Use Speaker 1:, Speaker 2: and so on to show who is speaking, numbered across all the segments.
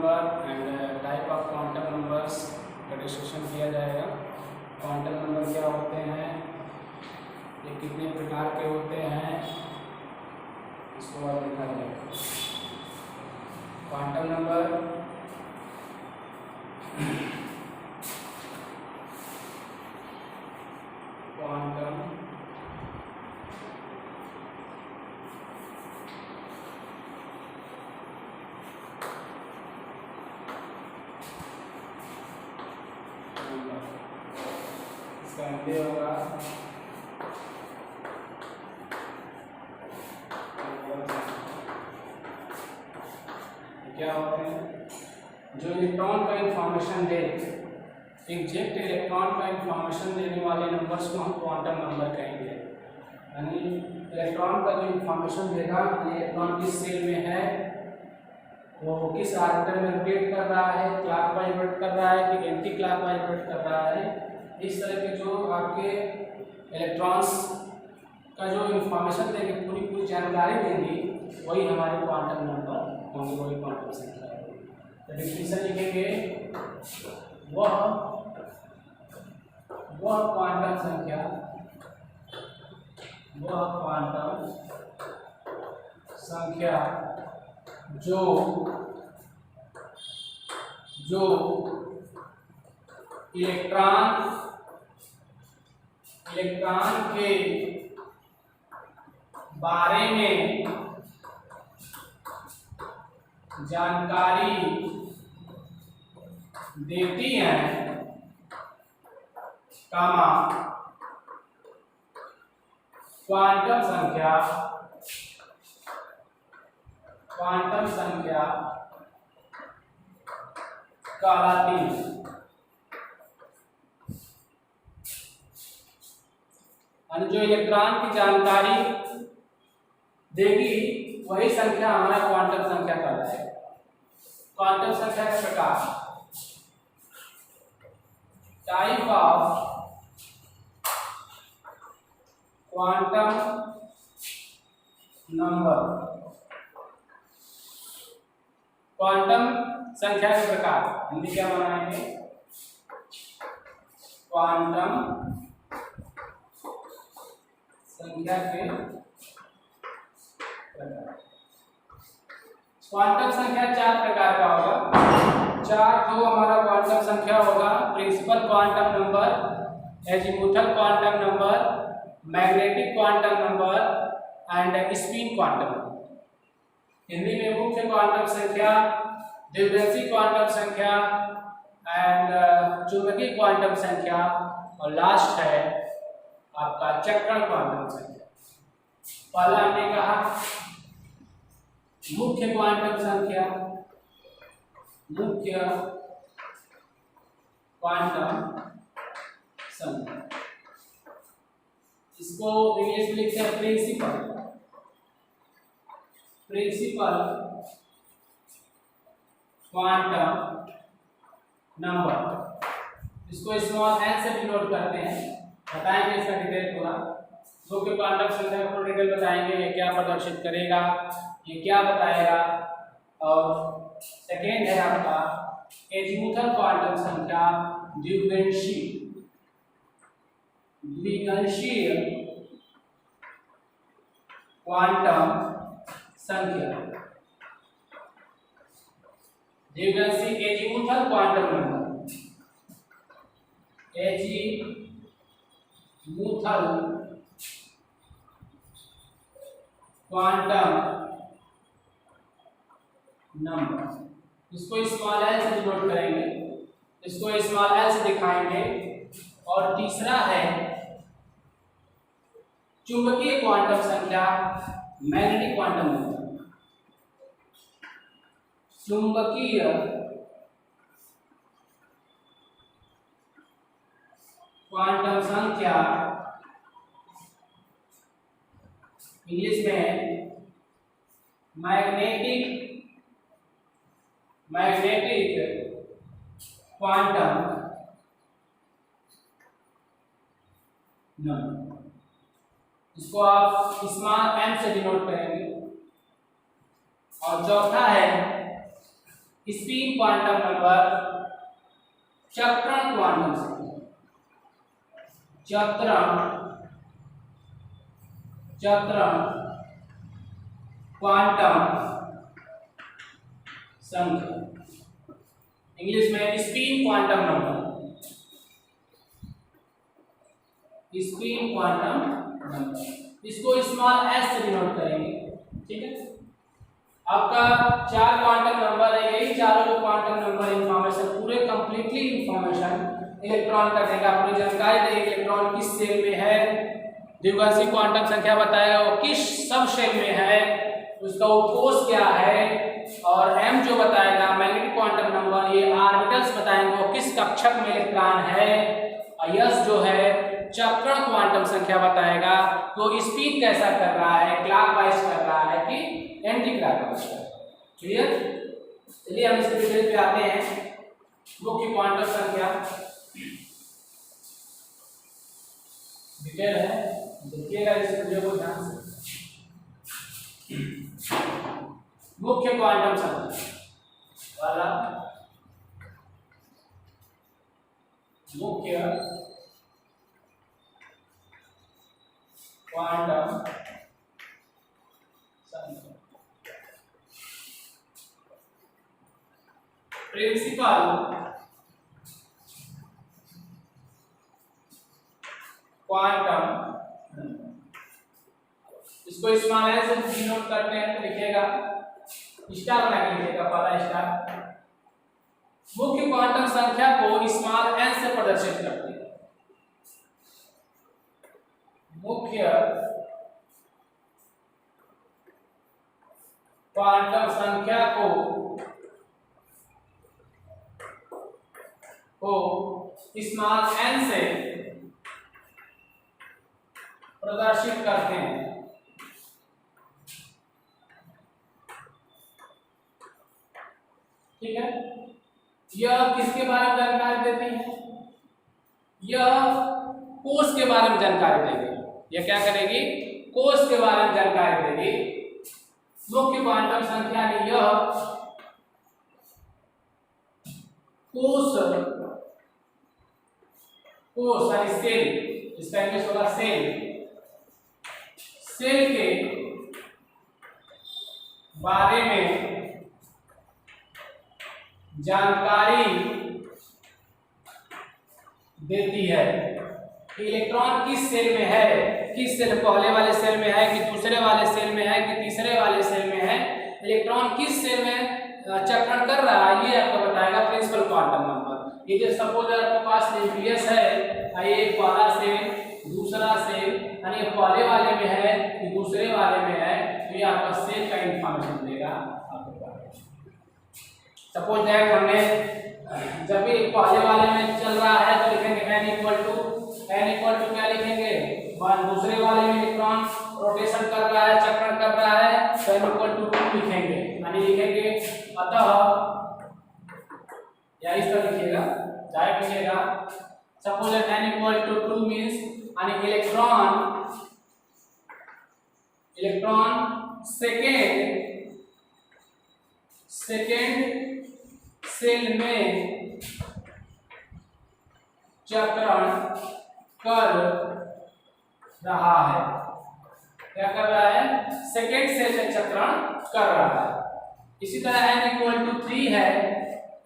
Speaker 1: Number and type of quantum numbers का discussion किया जाएगा। क्वांटम नंबर क्या होते हैं, ये कितने प्रकार के होते हैं, इसको और देखा जाएगा। क्वांटम नंबर इसका एमपी होगा क्या होते हैं, जो इलेक्ट्रॉन का इंफॉर्मेशन दे, एग्जैक्ट इलेक्ट्रॉन का इंफॉर्मेशन देने वाले नंबर्स को हम क्वांटम नंबर कहेंगे। यानी इलेक्ट्रॉन का जो इंफॉर्मेशन देगा, इलेक्ट्रॉन किस सेल में है, वो किस ऑर्बिटल में रोटेट कर रहा है, क्लॉकवाइज रोटेट कर रहा है कि एंटी क्लॉकवाइज रोटेट कर रहा है, इस तरह के जो आपके इलेक्ट्रॉन्स का जो इंफॉर्मेशन देंगे, पूरी जानकारी देंगी, वही हमारे क्वांटम नंबर होंगे, वही क्वांटम संख्या होगी। तो डिफिनेशन लिखेंगे, वह क्वांटम संख्या, वह क्वांटम संख्या जो इलेक्ट्रॉन के बारे में जानकारी देती हैं, क्वांटम संख्या कहलाती है। जो इलेक्ट्रॉन की जानकारी देगी, वही संख्या हमारा क्वांटम संख्या कहलाएगा। क्वांटम संख्या का प्रकार, type of quantum number, quantum संख्या के प्रकार हिंदी क्या बनाएंगे, क्वांटम संख्या के प्रकार। क्वांटम संख्या 4 प्रकार का होगा। 4 जो हमारा क्वांटम संख्या होगा, principal quantum number, azimuthal quantum number, magnetic quantum number and spin quantum number. Hindi में मुख्य क्वांटम संख्या, द्विवंशी क्वांटम संख्या एंड चुंबकीय क्वांटम संख्या, और लास्ट है आपका चक्रण क्वांटम संख्या। पहला हमने कहा मुख्य क्वांटम संख्या, मुख्य क्वांटम संख्या, इसको इंग्लिश में लिखते हैं प्रिंसिपल क्वांटम नंबर। इसको स्मॉल एन से डिनोट करते हैं, बताएंगे इसका डिटेल पूरा। मुख्य क्वांटम संख्या को डिटेल बताएंगे, ये क्या प्रदर्शित करेगा, ये क्या बताएगा। और सेकेंड है आपका एजीमुथल क्वांटम संख्या, द्विवंशीय क्वांटम संख्या, द्विवंशी azimuthal quantum number, azimuthal quantum number. इसको स्मॉल एल से डिनोट करेंगे, इसको स्मॉल एल से दिखाएंगे। और तीसरा है चुंबकीय क्वांटम संख्या, मैग्नेटिक क्वांटम नंबर। चुंबकीय क्वांटम संख्या इंग्लिश में मैग्नेटिक क्वांटम नंबर। इसको आप स्मॉल एम से डिनोट करेंगे। और चौथा है स्पिन क्वांटम नंबर, चक्रण क्वांटम संख्या, चक्रण क्वांटम संख्या, इंग्लिश में spin quantum number, spin quantum number, इसको स्मॉल एस से डिनोट करेंगे। ठीक है, आपका 4 क्वांटम नंबर है, यही चारों क्वांटम नंबर इंफॉर्मेशन पूरे कंप्लीटली इंफॉर्मेशन इलेक्ट्रॉन का देगा, पूरी जानकारी देगा इलेक्ट्रॉन किस सेल में है, द्विभाषी क्वांटम संख्या बताएगा वो किस सब सेल में है, उसका उपकोष क्या है, और m जो बताएगा मैग्नेटिक क्वांटम नंबर, ये ऑर्बिटल्स बताएंगे वो किस कक्षक में इलेक्ट्रॉन है, और s जो है चक्रण क्वांटम संख्या बताएगा तो स्पीड कैसा कर रहा है, क्लॉकवाइज कर रहा है कि एंटी क्लॉकवाइज कर रहा है। क्लियर, चलिए हम इसके डिटेल पे आते हैं। मुख्य क्वांटम संख्या डिटेल है, देखिएगा इस वीडियो को ध्यान से। मुख्य क्वांटम संख्या वाला मुख्य क्वांटम संख्या, प्रिंसिपल क्वांटम, इसको स्मॉल एस से डिनोट करते हैं तो लिखिएगा स्टार बना के लिखिएगा, पहला स्टार। मुख्य क्वांटम संख्या को स्मॉल एन से प्रदर्शित करते हैं। मुख्य क्वांटम संख्या को स्मॉल एन से प्रदर्शित करते हैं। ठीक है, यह किसके बारे में जानकारी देती है, यह कोष के बारे में जानकारी देगी। यह क्या करेगी, कोष के बारे में जानकारी देगी। मुख्य क्वांटम संख्या ने यह कोष यानी सेल, इसका इंग्लिश होगा सेल के बारे में जानकारी देती है कि इलेक्ट्रॉन किस सेल में है, किस सेल, पहले वाले सेल में है कि दूसरे वाले सेल में है कि तीसरे वाले सेल में है, इलेक्ट्रॉन किस सेल में चक्रण कर रहा है, ये आपको बताएगा प्रिंसिपल क्वांटम नंबर। ये जो सपोज आपके पास न्यूक्लियस है, ये पहला सेल दूसरा सेल, यानी पहले वाले में है कि दूसरे वाले में है, तो ये आपका सेल का इंफॉर्मेशन देगा आपको। सपोज दैट हमने जब भी पहले वाले में चल रहा है तो लिखेंगे n इक्वल टू क्या लिखेंगे 1, दूसरे वाले में इलेक्ट्रॉन रोटेशन कर रहा है, चक्रण कर रहा है तो n इक्वल टू 2 लिखेंगे, यानी लिखेंगे अतः, या इस तरह लिखिएगा, डायरेक्ट लिखिएगा। Suppose n equal to 2 means यानी इलेक्ट्रॉन सेकेंड सेल में चक्रण कर रहा है। क्या कर रहा है, सेकेंड सेल में चक्रण कर रहा है। इसी तरह n इक्वल टू 3 है,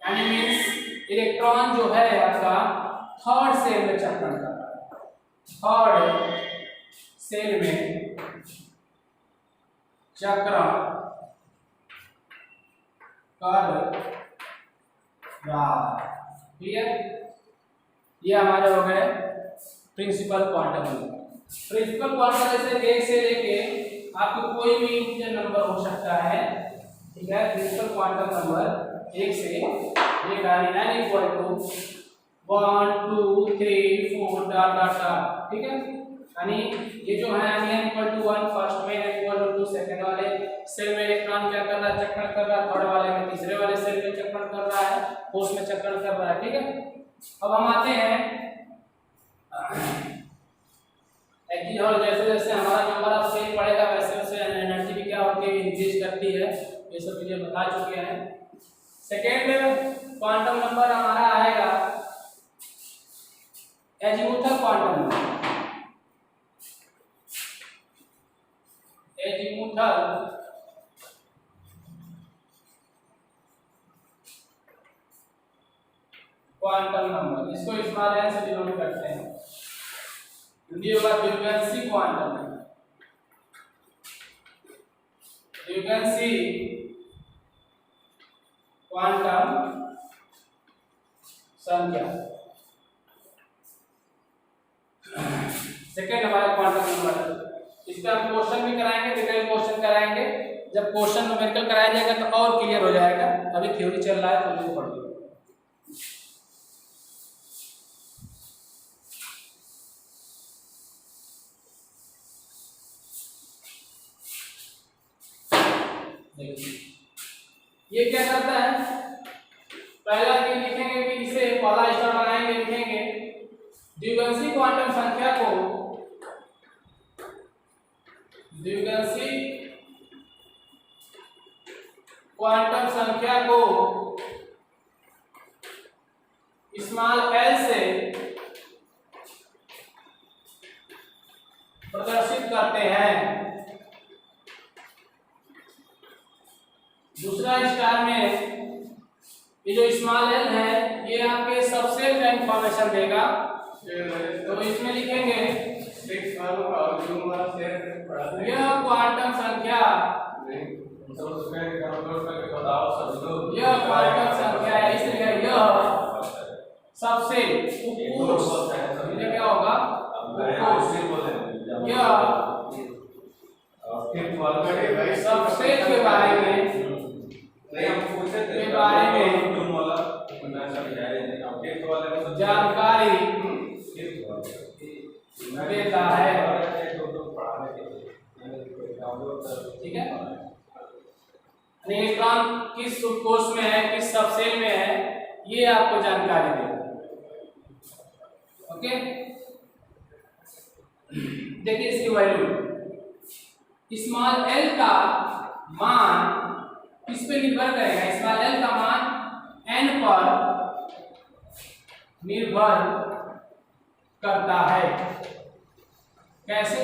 Speaker 1: यानी मीन्स इलेक्ट्रॉन जो है आपका थर्ड सेल में चक्रण कर रहा है, थर्ड सेल में चक्रण कर रहा है। क्लियर, ये हमारे हो गए principal quantum number. Principal quantum जैसे 1 से लेके आपको कोई भी इंटीजर नंबर हो सकता है। ठीक है, प्रिंसिपल क्वांटम नंबर 1 से लेकर n equal to 1 2 3 4 dot dot dot. ठीक है, यानी ये जो है n इक्वल टू 1 फर्स्ट में, n इक्वल टू 2 सेकंड वाले सेल में इलेक्ट्रॉन क्या कर रहा है, चक्रण कर रहा है, थर्ड वाले में तीसरे वाले सेल में चक्रण कर रहा है, कोष में चक्रण कर रहा है। ठीक है, अब हम आते हैं एक और जैसे जैसे हमारा नंबर ऑफ सेल बढ़ेगा वैसे वैसे एनर्जी भी क्या होती है, इंक्रीज करती है। ये सब चीजें बता चुके हैं। सेकेंड क्वांटम नंबर हमारा आएगा azimuthal quantum number. Azimuthal quantum number, इसको स्मॉल एन से डिनोट करते हैं। हिंदी होगा ड्यूबेंसी क्वांटम, ड्यूबेंसी क्वांटम संख्या। सेकेंड हमारा क्वांटम नंबर, इसका हम क्वेश्चन भी कराएंगे, डिटेल क्वेश्चन कराएंगे। जब क्वेश्चन न्यूमेरिकल कराया जाएगा तो और क्लियर हो जाएगा, अभी थ्योरी चल रहा है तो इसको पढ़ लो। ये क्या करता है, पहला चीज लिखेंगे कि इसे पहला स्टेप बनाएंगे, लिखेंगे द्विगंशी क्वांटम संख्या को, द्विगंशी क्वांटम संख्या को स्मॉल एल से प्रदर्शित करते हैं। दूसरा स्टार में ये जो स्मॉल एल है ये आपके सबसेट का इंफॉर्मेशन देगा, तो इसमें लिखेंगे यह क्वांटम संख्या, यह क्वांटम संख्या है, इसलिए यह सबसेट क्या होगा, यह सबसेट के बारे में जानकारी देता है। ठीक है, इलेक्ट्रॉन किस कोष में है, किस सबसेल में है, ये आपको जानकारी देगा। ओके, देखिए इसकी वैल्यू स्मॉल एल का मान किस पे निर्भर करेगा, स्मॉल एल का मान n पर निर्भर करता है। कैसे,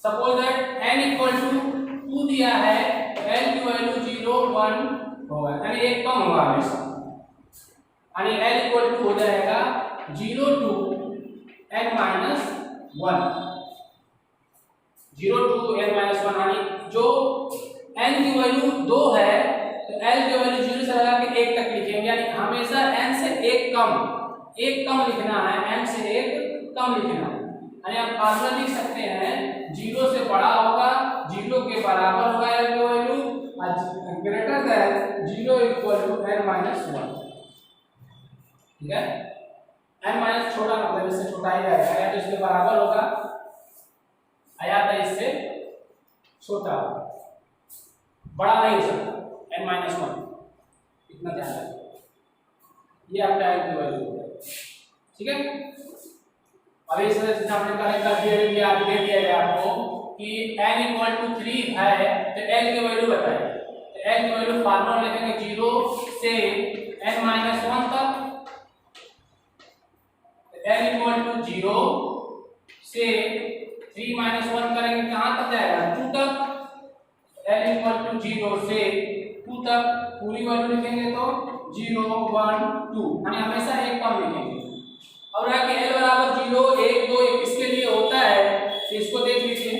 Speaker 1: suppose that n equal to 2 दिया है, l की वैल्यू 0 1 होगा, यानी एक कम होगा हमेशा, यानी l इक्वल टू हो जाएगा 0 to n minus 1, 0 to n minus 1, यानी जो n की वैल्यू 2 है तो l की वैल्यू 0 से लगा के 1 तक लिखेंगे, यानी हमेशा n से 1 कम लिखना है, n से 1 कम लिखना है। यानी आप फार्मूला लिख सकते हैं 0 से बड़ा होगा, 0 के बराबर होगा l की value, greater than 0 equal to n minus 1। ठीक है, n माइनस छोटा मतलब इससे छोटा ही रहेगा, या तो इसके बराबर होगा या तो इससे छोटा होगा, बड़ा नहीं हो सकता n minus 1, इतना ध्यान रखिए। ये आपका l की वैल्यू होगा। ठीक है, अब इस तरह से हमने करेक्ट कर दिया, दे दिया है आपको कि n इक्वल टू 3 है तो l की वैल्यू बताइए, तो l की वैल्यू फार्मूला लिखेंगे 0 से n minus 1 तक, n इक्वल टू 0 से 3 minus 1 करेंगे कहाँ तक जाएगा, 2 तक, n इक्वल टू 0 से 2 तक पूरी वैल्यू लिखेंगे तो 0 1 2, यानी हमेशा एक कम लिखेंगे। अब रहा कि l बराबर 0 1 2 इसके लिए होता है, तो इसको देख लीजिए,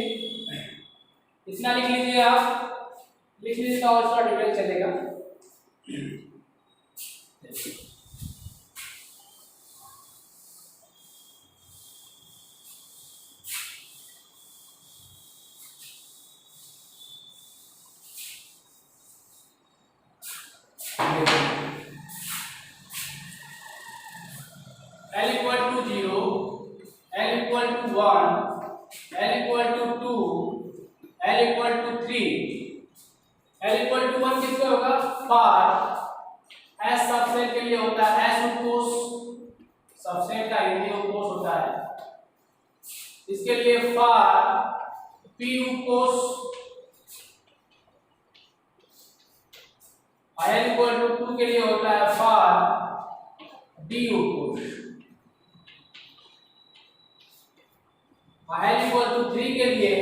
Speaker 1: इतना लिख लीजिए, आप लिख लीजिए तो और थोड़ा डिटेल चलेगा। L equal to 0, L equal to 1, L equal to 2, L equal to 3, L equal to 1 किसका होगा, फॉर S सबसेट के लिए होता है, S उपकोष सबसेट का हिंदी उपकोष होता है, इसके लिए फॉर P उपकोष, l इक्वल टू 2 के लिए होता है फॉर du कोस, l इक्वल टू 3 के लिए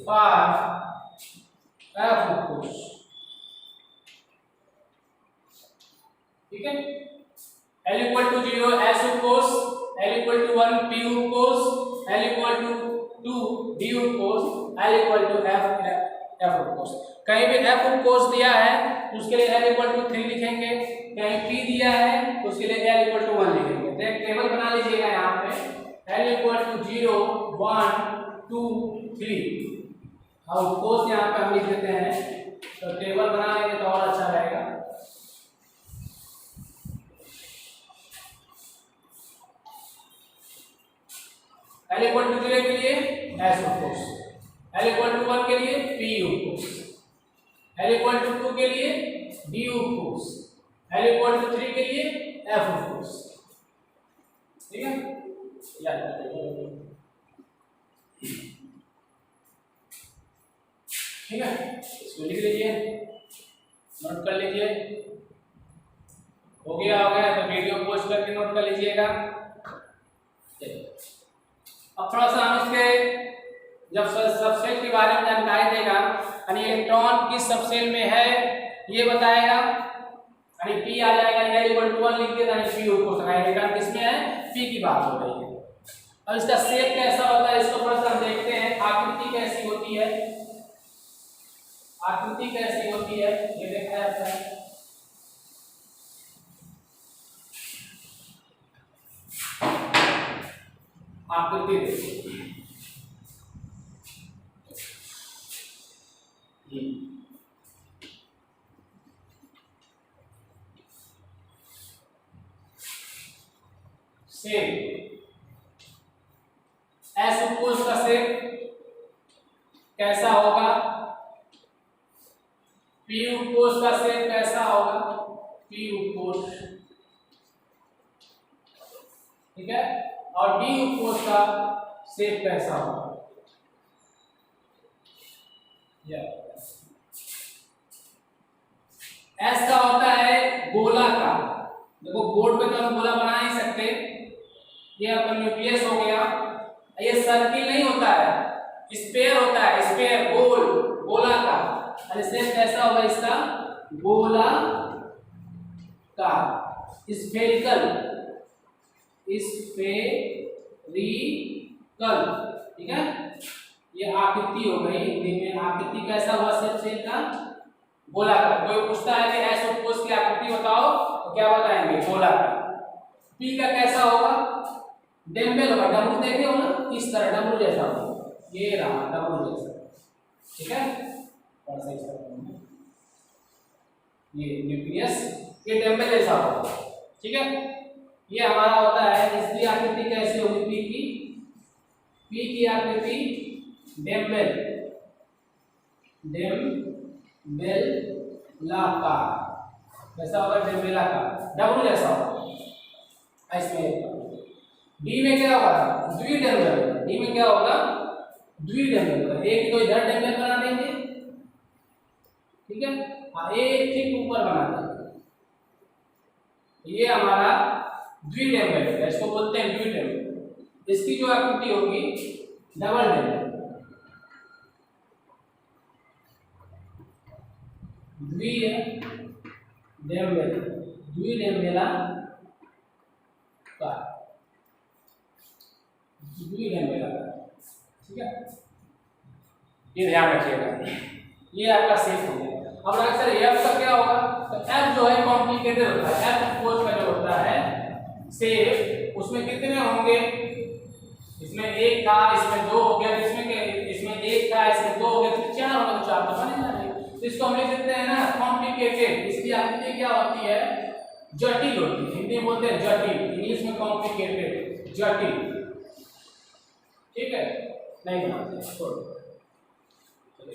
Speaker 1: फॉर f कोस। ठीक है, l इक्वल टू 0 s कोस, l इक्वल टू 1 p कोस, l इक्वल टू 2 du कोस, l इक्वल टू f कोस। कहीं भी f कोस दिया है उसके लिए l इक्वल टू 3 लिखेंगे, कहीं p दिया है उसके लिए l इक्वल टू 1 लिखेंगे। तो एक टेबल बना लीजिएगा यहाँ पे l इक्वल टू 0 1 2 3 और कोस यहाँ पे हम लिख देते हैं, तो टेबल बना लेंगे तो और अच्छा रहेगा। l इक्वल टू 0 के लिए s कोस, l इक्वल टू 1 के लिए p कोस, l इक्वल टू 2 के लिए du कोस, l इक्वल टू 3 के लिए f कोस। ठीक है, याद रखिए। ठीक है, इसको लिख लीजिए, नोट कर लीजिए। हो गया तो वीडियो पोस्ट करके नोट कर लीजिएगा। अब थोड़ा सा हम इसके जब सबसेल के बारे में जानकारी देगा, यानी इलेक्ट्रॉन किस सबसेल में है ये बताएगा, यानी p आ जाएगा, l इक्वल टू 1 लिख दिया, यानी p को सकाएगा किसमें है, p की बात हो रही है। अब इसका शेप कैसा होता है इसको थोड़ा सा हम देखते हैं, आकृति कैसी होती है, आकृति कैसी होती है ये देखा जाता है। आकृति देखिए, शेप एस उपकोष का शेप कैसा होगा, पी उपकोष का शेप कैसा होगा, पी उपकोष। ठीक है, और डी उपकोष का शेप कैसा होगा, एस का होता है गोला का। देखो बोर्ड पे तो हम गोला बना नहीं सकते, ये अपन न्यूक्लियस हो गया। ये सर्किल नहीं होता है, स्फीयर होता है, स्फीयर गोल गोला का। अरे शेप कैसा होगा इसका, गोला का, स्फेरिकल, स्फेरिकल। ठीक है, ये आकृति हो गई हिंदी में। आकृति कैसा हुआ शेप का, गोला का। कोई पूछता है कि एस उपकोष की आकृति बताओ तो क्या बताएंगे, गोला का। पी का कैसा होगा, डम्बल होगा, डमरू देखे हो ना, इस तरह डमरू जैसा होगा, ये रहा डमरू जैसा। ठीक है, और सही से ये न्यूक्लियस, ये डम्बल जैसा होगा। ठीक है, ये हमारा होता है। इसकी आकृति कैसी होगी, पी की आकृति डम्बल, डम्बेलाकार कैसा होगा, डम्बेलाकार, डमरू जैसा होगा। इसमें डी में क्या होगा, द्विडम्बल। डी में क्या होगा, द्विडम्बल। एक तो इधर डम्बल बना देंगे, ठीक है, और एक ठीक ऊपर बना देंगे, ये हमारा द्विडम्बल है, इसको बोलते हैं द्विडम्बल। इसकी जो आकृति होगी डबल डम्बल, द्विडम्बल, द्विडम्बेला का, द्विडम्बेला का। ठीक है, ये ध्यान रखिएगा, ये आपका शेप हो गया। अब अक्सर एफ का क्या होगा, तो एफ जो है कॉम्प्लिकेटेड होता है। एफ उपकोष का जो होता है शेप, उसमें कितने होंगे, इसमें एक था, इसमें दो हो गया, इसमें एक था, इसमें दो हो गया, तो चार होगा, तो चार तो बनेगा नहीं। तो इसको हम लिख देते हैं ना कॉम्प्लिकेटेड। इसकी आकृति क्या होती है, जटिल होती है। हिंदी में बोलते हैं जटिल, इंग्लिश में कॉम्प्लिकेटेड, जटिल। ठीक है, नहीं बनाते, छोड़ो।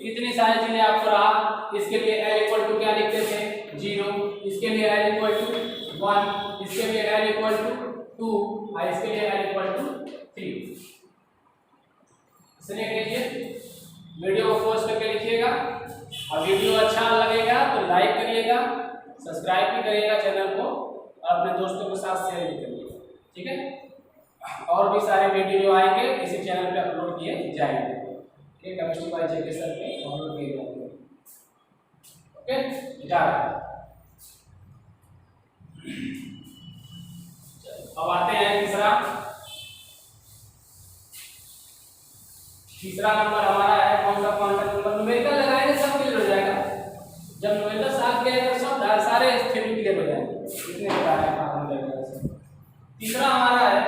Speaker 1: इतनी सारी चीजें आपको रहा। इसके लिए l इक्वल टू क्या लिखते थे, 0। इसके लिए l इक्वल टू 1, इसके लिए l इक्वल टू 2 और इसके लिए l इक्वल टू 3। इसलिए कीजिए, वीडियो को पोस्ट करके लिखिएगा, और वीडियो अच्छा लगेगा तो लाइक करिएगा, सब्सक्राइब भी करिएगा चैनल को और अपने दोस्तों के साथ शेयर भी करिएगा, ठीक है। और भी सारे वीडियो जो आएंगे इसी चैनल पे अपलोड किए जाएंगे, ठीक है। केमिस्ट्री बाय जेके सर पे अपलोड किए जाएंगे, ओके। जा अब आते हैं तीसरा नंबर हमारा है कौन सा क्वांटम नंबर। न्यूमेरिकल लगाएंगे सब क्लियर हो जाएगा। जब न्यूमेरिकल साथ किया तो सब सारे थ्योरी क्लियर हो जाएंगे, इतने बता है काम लगेगा से। तीसरा हमारा है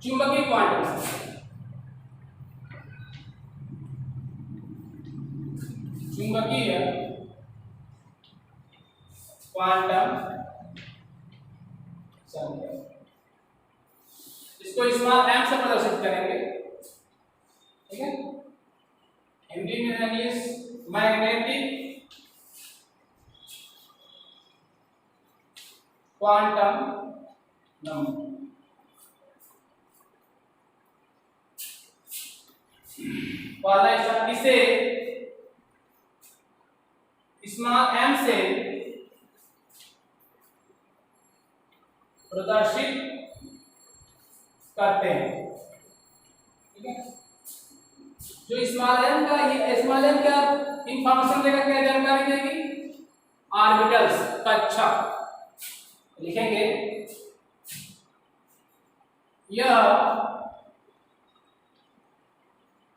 Speaker 1: चुंबकीय क्वांटम। चुंबकीय क्वांटम इसको स्मॉल m से प्रदर्शित करेंगे, ठीक है। हिंदी में इंग्लिश मैग्नेटिक क्वांटम नंबर। पहला स्टेप, इसे स्मॉल m से प्रदर्शित करते हैं, ठीक है। जो स्मॉल m का, ये स्मॉल m क्या इंफॉर्मेशन देगा, क्या जानकारी देगी, ऑर्बिटल्स कक्षक लिखेंगे। यह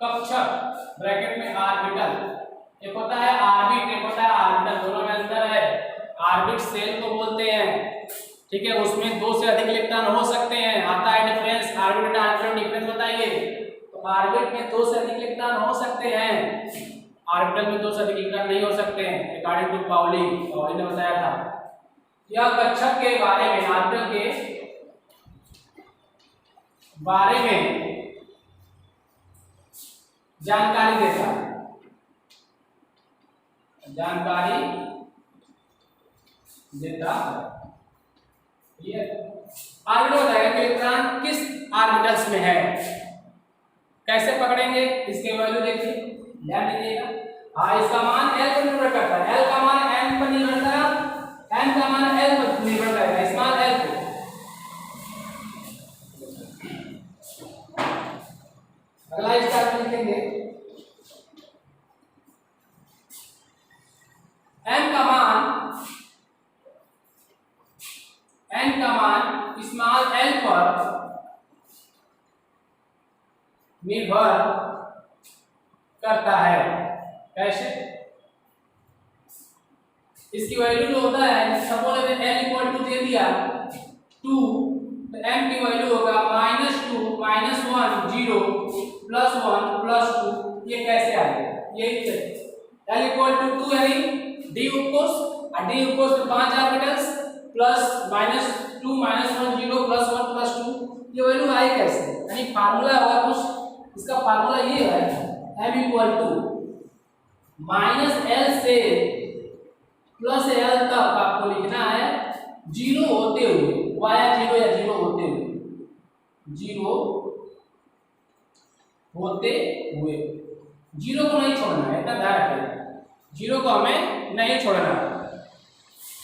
Speaker 1: कक्षक ब्रैकेट में ऑर्बिटल, एक होता है ऑर्बिट, एक होता है ऑर्बिटल, दोनों में अंतर है। ऑर्बिट सेल को बोलते हैं, ठीक है। उसमें दो से अधिक इलेक्ट्रॉन हो सकते हैं, आता है डिफरेंस। ऑर्बिट ऑर्बिटल डिफरेंस बताइए। तो ऑर्बिट में दो से अधिक इलेक्ट्रॉन हो सकते हैं, ऑर्बिटल में दो से अधिक इलेक्ट्रॉन नहीं हो सकते हैं, अकॉर्डिंग टू पाउली ने बताया था। यह कक्षक के बारे में, ऑर्बिटल के बारे में जानकारी देता है, जानकारी देता है। ये ऑर्बिटल बताएगा कि इलेक्ट्रॉन किस ऑर्बिटल्स में है। कैसे पकड़ेंगे, इसके वैल्यू देखिए, ध्यान दीजिएगा। हाँ, इसका मान L पर निर्भर करता है, L का मान M पर निर्भर करता है, M का मान L पर निर्भर करता है, स्मॉल L पर। अगला स्टेप में लिखेंगे n का मान स्मॉल l पर निर्भर करता है। कैसे, इसकी वैल्यू जो होता है, सपोज l इक्वल टू दे दिया 2, तो m की वैल्यू होगा -2 -1 0 +1 +2। ये कैसे आएगा, ये l इक्वल टू 2 यानी d उपकोष, और d उपकोष में 5 ऑर्बिटल्स प्लस -2 -1 0 +1 +2। ये वैल्यू आई कैसे, यानी फार्मूला होगा कुछ, इसका फार्मूला ये है m इक्वल टू -l से +l तक आपको लिखना है 0 होते हुए, वाया 0 या 0 होते हुए, 0 होते हुए, 0 को नहीं छोड़ना है, इतना ध्यान रखिए, 0 को हमें नहीं छोड़ना,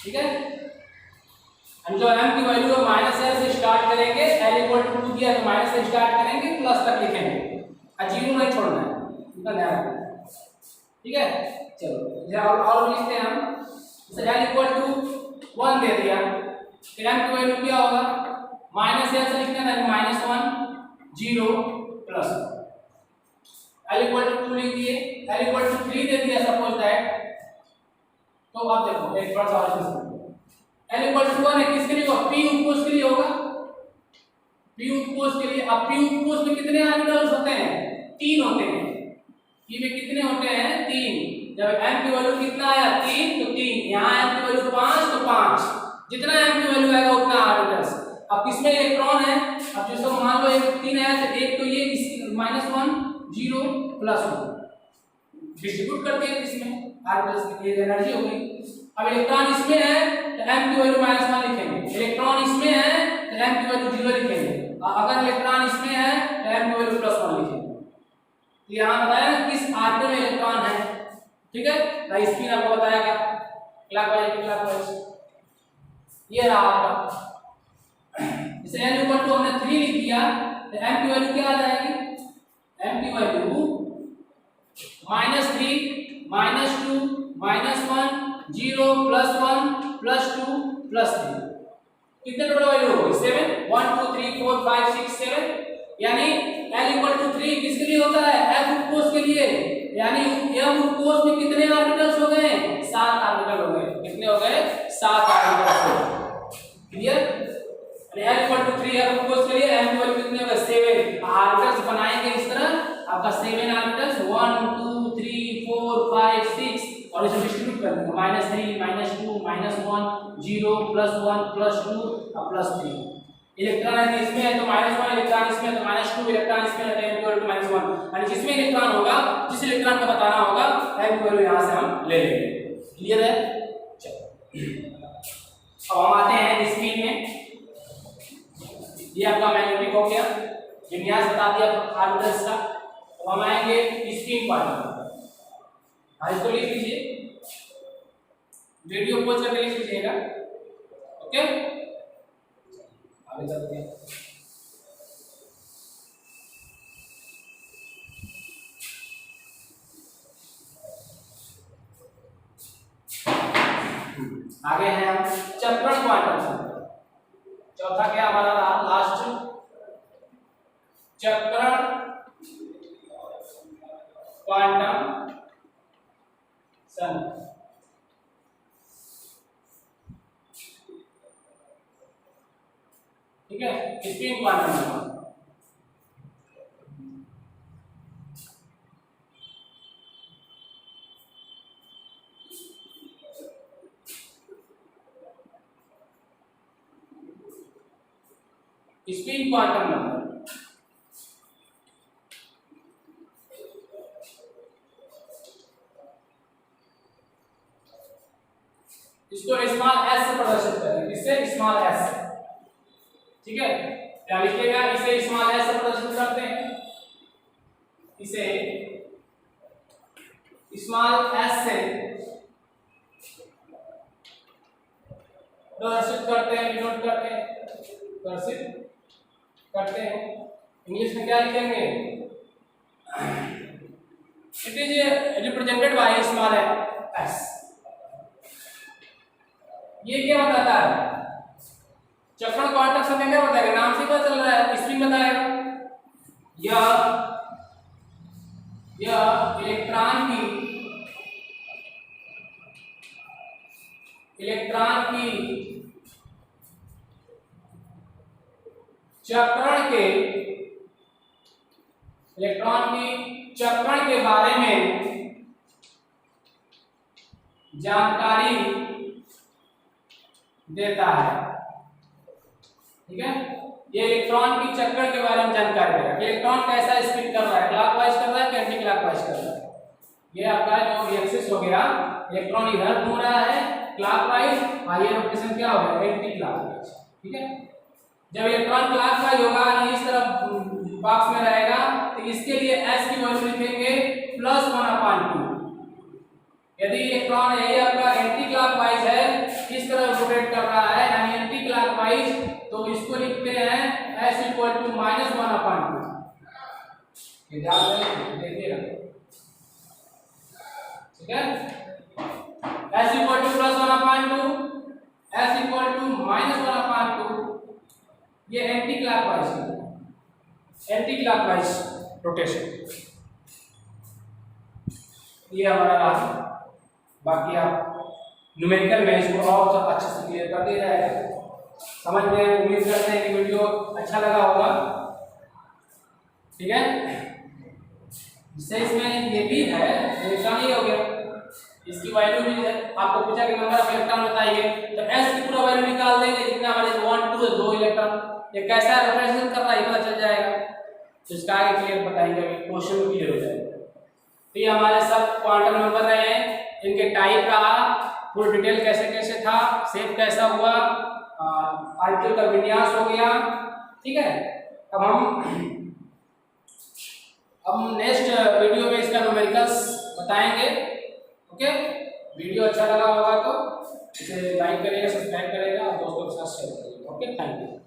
Speaker 1: ठीक है। हम जो m की वैल्यू -l से स्टार्ट करेंगे, l इक्वल टू 2 दिया तो माइनस से स्टार्ट करेंगे, प्लस तक लिखेंगे, और 0 नहीं छोड़ना है, इतना ध्यान रखना, ठीक है। चलो और लिखते हैं हम, जैसे l इक्वल टू 1 दे दिया, फिर m की वैल्यू क्या होगा, -l से लिखना है, -1 0 प्लस l इक्वल टू 2 लिख दिए, l इक्वल टू 3 दे दिया सपोज दैट। तो अब देखो एक बार और l इक्वल टू 1 है, किसके लिए होगा, p उपकोष के लिए होगा, p उपकोष के लिए। अब p उपकोष में कितने ऑर्बिटल्स होते हैं, 3 होते हैं, p में कितने होते हैं, 3। जब m की वैल्यू कितना आया 3, तो 3, यहाँ m की वैल्यू 5 तो 5, जितना m की वैल्यू आएगा उतना ऑर्बिटल्स। अब किसमें इलेक्ट्रॉन है, अब जो सब मान लो एक 3 है, तो एक तो ये -1 0 +1 डिस्ट्रीब्यूट करते हैं इसमें ऑर्बिटल्स में, ये एनर्जी हो गई। अब इलेक्ट्रॉन इसमें है तो m की वैल्यू -1 लिखेंगे, इलेक्ट्रॉन इसमें है तो m की वैल्यू 0 लिखेंगे, और अगर इलेक्ट्रॉन इसमें है तो m की वैल्यू +1 लिखेंगे। तो यहाँ बताया किस ऑर्बिटल में इलेक्ट्रॉन है, ठीक है। तो स्पिन आपको बताएगा क्लॉकवाइज ये रहा आपका। इसे n इक्वल टू हमने 3 लिख दिया तो m की वैल्यू क्या आ जाएगी, m की वैल्यू -3 -2 -1 0 +1 +2 +3 कितने टोटल वैल्यू होगी 7 1 2 3 4 5 6 7 यानी l इक्वल टू 3 किसके लिए होता है, f ग्लूकोज के लिए, यानी m ग्लूकोज में कितने ऑर्बिटल्स हो गए 7 ऑर्बिटल हो गए, कितने हो गए 7 ऑर्बिटल्स हो गए, clear. l equal to 3 f glucose के लिए m की वैल्यू कितने हो गए 7 ऑर्बिटल्स बनाएंगे इस तरह आपका 7 ऑर्बिटल्स 1 2 3 4 5 6 और इसे डिस्ट्रीब्यूट कर देंगे -3 -2 -1 0 +1 +2 और +3 इलेक्ट्रॉन है इसमें है तो -1 इलेक्ट्रॉन इसमें है तो -2 इलेक्ट्रॉन इसमें है तो m = -1 यानी जिसमें इलेक्ट्रॉन होगा जिस इलेक्ट्रॉन को बताना होगा m की वैल्यू यहां से हम ले लेंगे, क्लियर है। चलो अब हम आते हैं स्पिन में, ये आपका मैग्नेटिक हो गया, विन्यास बता दिया ऑर्बिटल्स का। अब हम आएंगे स्पिन क्वांटम, इसको लिख लीजिए, वीडियो पॉज करके लिख लीजिएगा, ओके आगे चलते हैं। आगे है हम चक्रण क्वांटम, चौथा क्या हमारा लास्ट चक्रण क्वांटम सन। ठीक है, spin quantum number spin quantum number इसको स्मॉल s से प्रदर्शित करें, किससे स्मॉल s, ठीक है। क्या लिखिएगा, इसे स्मॉल s से प्रदर्शित करते हैं, इसे स्मॉल s से प्रदर्शित करते हैं, डिनोट करते हैं, प्रदर्शित करते हैं। इंग्लिश में क्या लिखेंगे, it is represented by small s। ये क्या बताता है, चक्रण क्वांटम संख्या क्या बताएगा, नाम से पता चल रहा है, स्पिन बताएगा। यह इलेक्ट्रॉन की चक्रण के बारे में जानकारी देता है, ठीक है। ये इलेक्ट्रॉन की चक्कर के बारे में जानकारी देगा, इलेक्ट्रॉन कैसा स्पिन कर रहा है, क्लॉकवाइज कर रहा है कि एंटी क्लॉकवाइज कर रहा है। ये आपका जो एक्सिस हो गया, इलेक्ट्रॉन इधर घूम रहा है क्लॉकवाइज और ये रोटेशन क्या हो गया एंटी क्लॉकवाइज, ठीक है। जब इलेक्ट्रॉन क्लॉकवाइज होगा यानी इस तरफ बॉक्स में रहेगा तो इसके लिए s की वैल्यू लिखेंगे +1/2। यदि इलेक्ट्रॉन ये आपका एंटी क्लॉकवाइज है, इस तरह रोटेट कर रहा है यानी एंटी क्लॉकवाइज, तो इसको लिखते हैं s = -1/2। ये ध्यान देखिएगा, ठीक है। s = +1/2, s = -1/2, ये एंटी क्लॉकवाइज रोटेशन, ये हमारा रहा। बाकी आप न्यूमेरिकल में इसको और अच्छे से क्लियर कर दे जाएगा, समझ में उम्मीद करते हैं कि वीडियो अच्छा लगा होगा, ठीक है। जिससे इसमें ये भी है इलेक्ट्रॉन ये हो गया, इसकी वैल्यू भी है, आपको पूछा कि नंबर ऑफ इलेक्ट्रॉन बताइए तो s की पूरा वैल्यू निकाल देंगे, जितना हमारे 1 2 2 इलेक्ट्रॉन, ये कैसा रिप्रेजेंट कर रहा है ये पता चल जाएगा, तो इसका आगे क्लियर बताएंगे, क्वेश्चन में क्लियर हो जाएगा। तो ये हमारे सब क्वांटम नंबर रहे हैं, इनके टाइप रहा, फुल डिटेल कैसे कैसे था, शेप कैसा हुआ, आर्टिकल का विन्यास हो गया, ठीक है। अब नेक्स्ट वीडियो में इसका न्यूमेरिकल्स बताएंगे, ओके। वीडियो अच्छा लगा होगा तो इसे लाइक करेगा, सब्सक्राइब करेगा और दोस्तों के साथ शेयर करेगा। Okay, thank you.